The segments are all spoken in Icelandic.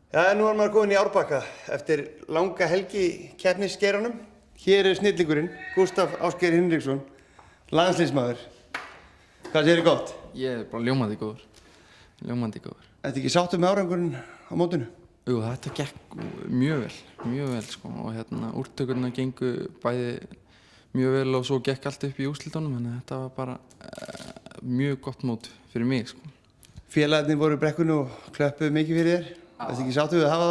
Já, nú maður komin í Árbakka eftir langa helgi í keppnisgeiranum. Hér snillingurinn, Gústaf Ásgeir Hinriksson, landsliðsmaður. Hvað segirðu gott? Ég bara ljómandi góður. Ertu ekki sáttur með árangurinn á mótinu? Jú, þetta gekk mjög vel sko, og úrtökurnar gengu bæði mjög vel og svo gekk allt upp í úrslitunum, þannig að þetta var bara mjög gott mót fyrir mig sko. Félagarnir voru í brekkunni og klöppuðu mikið fyrir þér. Ertu ekki sáttur við að hafa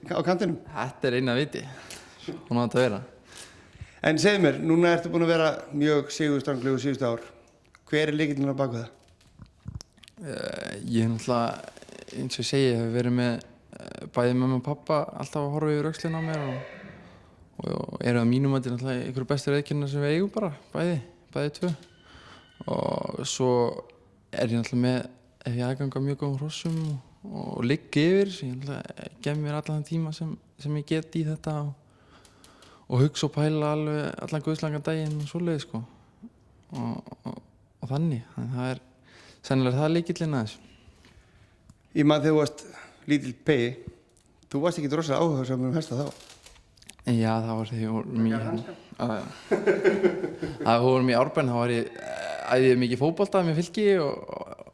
það á kantinum? Þetta eina viti, hún á þetta að vera. En segðu mér, núna ertu búin að vera mjög sigurstranglegur síðustu ár. Hver er lykillinn á bak við það? Ég náttúrulega, eins og ég segi, hef verið með bæði mamma og pappa alltaf að horfa yfir öxlina á mér og eru að mínum að þetta náttúrulega einhverju bestu reiðkynna sem við eigum bara, bæði tvö. Og svo er ég náttúrulega með, ef ég aðganga mjög góðum hrossum og ligg yfir, ég náttúrulega gef mér allan þann tíma sem ég get í þetta og hugsa og pæla alveg allan guðslangan daginn og svoleiðis sko. Og þannig, það er sennilega það lykillinn að þessu. Ég man þegar þú varst lítill pegi, þú varst ekki rosalega áhugasamur hesta þá. Já, það var þegar ég vorum í það vorum í Árbæn, þá var ég æðið mikið fótbolta með Fylki og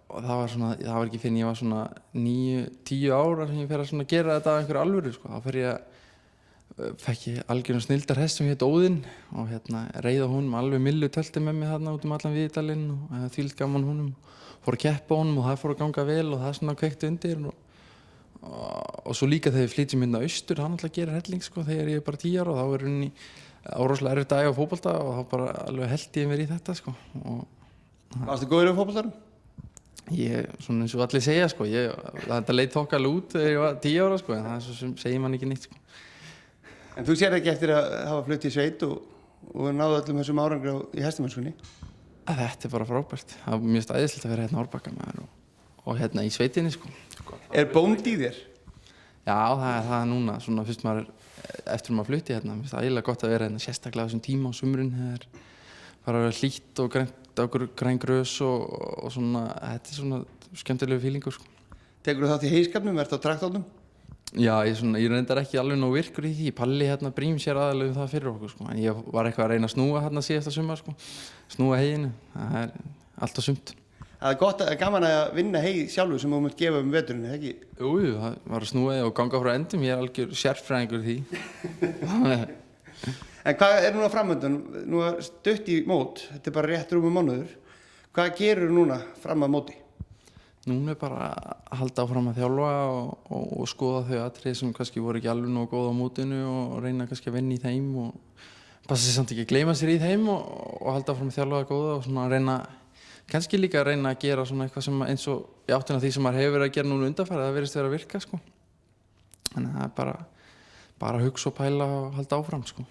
það var ekki fyrr en ég var svona 9-10 ára sem ég fer að svona gera þetta af einhverju alvöru sko. Þá fekk ég algjörn snilldar hest sem hét Óðinn og reið á honum alveg millu tölti með mig þarna út allan Víðdalinn og þvílíkt gaman honum, fór að keppa honum og það fór að ganga vel og það svona kveikti undir og svo líka þegar við flytjum hérna austur, hann alltaf gerir helling sko, þegar ég er bara 10 ára og þá er henni rosalega erfitt dag á fótbolta og þá bara alveg held ég mér í þetta sko. Varstu góður á fótboltanum? Ég, svona eins og allir segja sko, þetta leit þokkalega út þegar ég var 10 ára sko, en það er svo sem segir mann ekki neitt sko. En þú sér ekki eftir að hafa flutt í sveit og náðu öllum þessum árangri í hestamennskunni? Þetta er bara frábært. Það er mjög æðislegt að vera hérna á Árbakka maður og hérna í sveitinni sko. Er bónd í þér? Já, það er núna, svona fyrst maður eftir maður flutti hérna. Mér finnst það ægilega gott að vera hérna sérstaklega á þessum tíma á sumrin. Það er bara að vera hlýtt og græn grös og svona, þetta er svona skemmtilegu fílingur sko. Tekur þú þátt í heyskapnum, ertu á traktornum? Já, ég reyndar ekki alveg nóg virkur í því. Palli brým sér aðalega það fyrir okkur sko. En ég var eitthvað að reyna að snúa síðasta sumar sko. Snúa heyinu, það er alltaf sumt. Það er gaman að vinna hey sjálfur sem þú munt gefa veturinn, eða ekki? Jú, það var að snúa og ganga frá endum, ég er algjör sérfræðingur í því. En hvað er núna framöndan? Nú er stutt í mót, þetta er bara rétt rúmur mánuður. Hvað gerur núna fram að móti? Núna er bara að halda áfram að þjálfa og skoða þau atriði sem kannski voru ekki alveg nógu góð á mótinu og reyna kannski að vinna í þeim og passa sig samt ekki að gleyma sér í þeim og halda áfram að þjálfa það góða og svona reyna, kannski líka að reyna að gera svona eitthvað sem eins og í áttina því sem maður hefur verið að gera núna undanfarið, það virðist vera að virka sko. Þannig að það er bara að hugsa og pæla og halda áfram sko.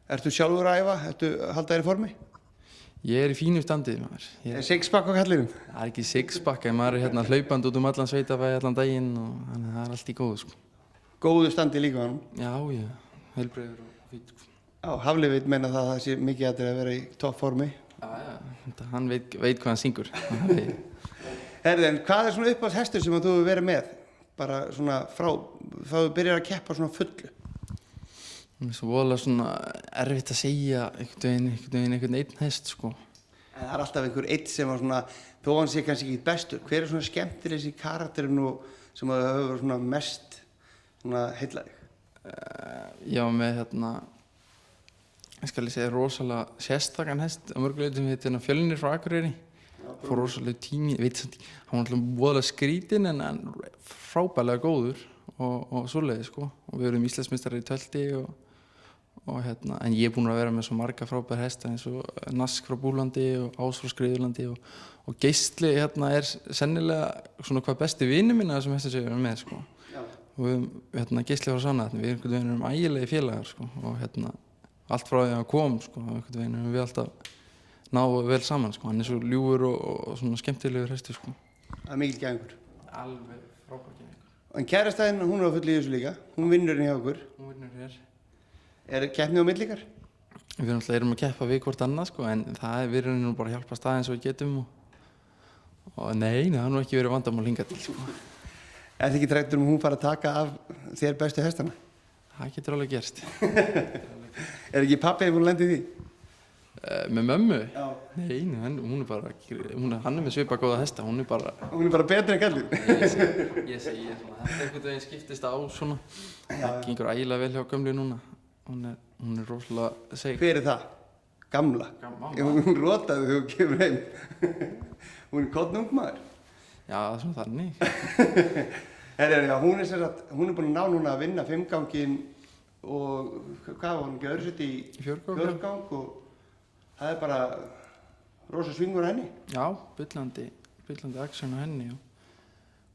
Ertu sjálfur að æfa? Ertu að halda þér í formi? Ég er í fínu standi maður. Er sixpack á kallinum? Það er ekki sixpack, en maður er hlaupandi út allan sveitafæði allan daginn og þannig að það er allt í góðu sko. Góðu standi líka á hann? Já, heilbrigður og fít sko. Já, Hafliði meina það sé mikið að vera í toppformi. Já, hann veit hvað hann syngur. Herði, en hvað er svona uppáhalds hestur sem þú hefur verið með? Bara svona frá, þá þú byrjar að keppa svona fullu? Það er svo voðalega svona erfitt að segja einhvern einn hest sko. En það er alltaf einhver einn sem var svona, þó hann sé kannski ekki bestur. Hver er svona skemmtilegst í karakterinn og sem það hefur svona mest svona heillað þig? Já, með ég skal segja rosalega sérstakann hest á mörguleitum sem heitir Fjölnir frá Akureyri. Fór rosalega tími, ég veit samt, hann var alltaf voðalega skrítinn en frábærlega góður og svoleiði sko. Og við erum Íslandsmeistarar í tölti en ég er búinn að vera með svo marga frábæra hesta eins og Nask frá Búlandi og Ás frá Skriðurlandi og Geisli er sennilega svona hvað besti vinur minna þessum hestum sem við erum með sko. Og við Geisli frá Sannatni, við erum ægilegi félagar sko og allt frá því að hann kom sko, við alltaf náðu vel saman sko, hann er svo ljúfur og svona skemmtilegur hestur sko. Það er mikill gæðingur. Alveg frábær gæðingur. En kærastæðin, hún er á fullu í þessu líka, hún vinnur hérna hjá okkur. Hún vinnur hér. Er keppni á milli ykkar? Við erum að keppa við hvort annað sko, en við erum nú bara að hjálpast að eins og við getum og nei, það har nú ekki verið vandamál hingað til sko. Er þið ekki trættur hún fara að taka af þér bestu hestana? Það getur alveg gerst. Er ekki pappið búin að lenda í því? Með mömmu? Já. Nei, hún er bara, hann er með svipa góða hesta, hún er bara betri en kallinn. Ég segi svona, þetta einhvern veginn skiptist á svona. Það gengur ægilega vel hjá gömlu núna. Hún er rosalega seg. Hver er það? Gamla? Mamma. Hún rotaði þegar hún kemur heim. Hún er kottnung maður. Já, svona þannig. Hún er búin að ná núna að vinna 5-ganginn og hvað var hún ekki öðru sett í fjórgang og það er bara rosa svingur á henni. Já, bullandi aksjón á henni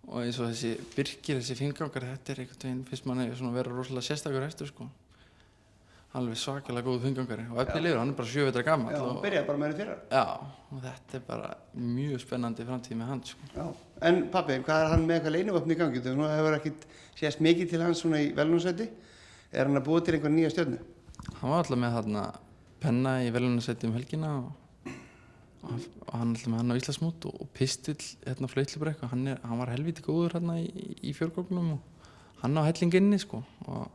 og eins og þessi Birkir, þessi 5-gangar, þetta er einhvern veginn fyrst manni svona vera rosalega sérstakur hestur sko. Alveg svakalega góð 5-gangari og efnilegur, hann er bara 7 vetra gamall. Já, hann byrjaði bara með henni fyrra. Já, og þetta er bara mjög spennandi framtíð með hann sko. Já, en pabbi, hvað er hann með eitthvað leynivopn í gangi? Nú hefur ekkert sést mikið til hans svona í velunasæti. Er hann að búa til einhver nýja stjörnu? Hann var alltaf með þarna penna í velunasæti helgina og hann alltaf með hann á Íslandsmót og pistill hérna flautlubrekk og hann var helviti góður hérna í fjórgóknum og hann á helling inni sko og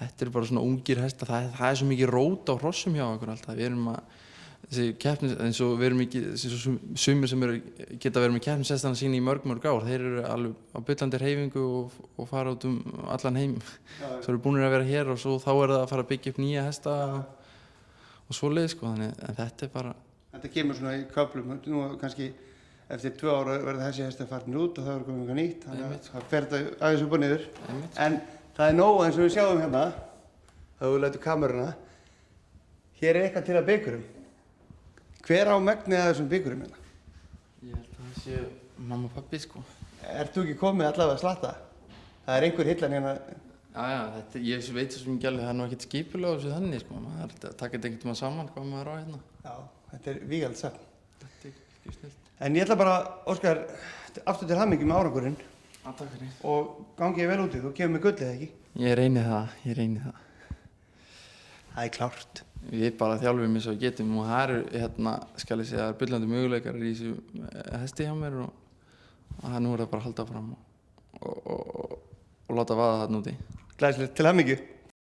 þetta er bara svona ungir hesta, það er svo mikið rót á hrossum hjá okkur alltaf, við erum að þessi keppnis, eins og við erum ekki sumir sem geta verið með keppnishestana sína í mörg ár, þeir eru alveg á bullandi hreyfingu og fara út allan heim, svo eru búinir að vera hér og svo þá er það að fara að byggja upp nýja hesta og svoleiðis sko, þannig en þetta er bara Þetta kemur svona í köflum, nú kannski eftir 2 ára verða þessi hestar farnir út og það verður komið eitthvað nýtt, þannig að það fer þetta aðeins upp og niður. En það er nóg eins og við sjáum hérna, þá við lætum kameruna, hér er eitthvað til að bikurum. Hver á megnið af þessum bikurum hérna? Ég held að það sé mamma og pabbi sko. Ert þú ekki komið allavega að slatta? Það er einhver hillan hérna. Já, ég veit svo mikið alveg, það er nú ekkert skipulega á þessu þannig sko, maður er að taka þetta einhvern veginn saman hvað maður á hérna. Já, þetta er vígaldssafn. Þetta er ekki snilt. En ég ætla bara, Óskar, aftur til hamingju með árangurinn. Takk fyrir. Og gangi ég vel úti, þú kemur með gullið, ekki? Ég reyni það. Það er klárt. Við bara þjálfum eins og við getum og það eru hérna, skal ég segja, það er bullandi möguleikar í þessu hesti hjá mér og nú er það bara að halda fram og láta vaða þarna úti. Glæsilegt, til hamingju.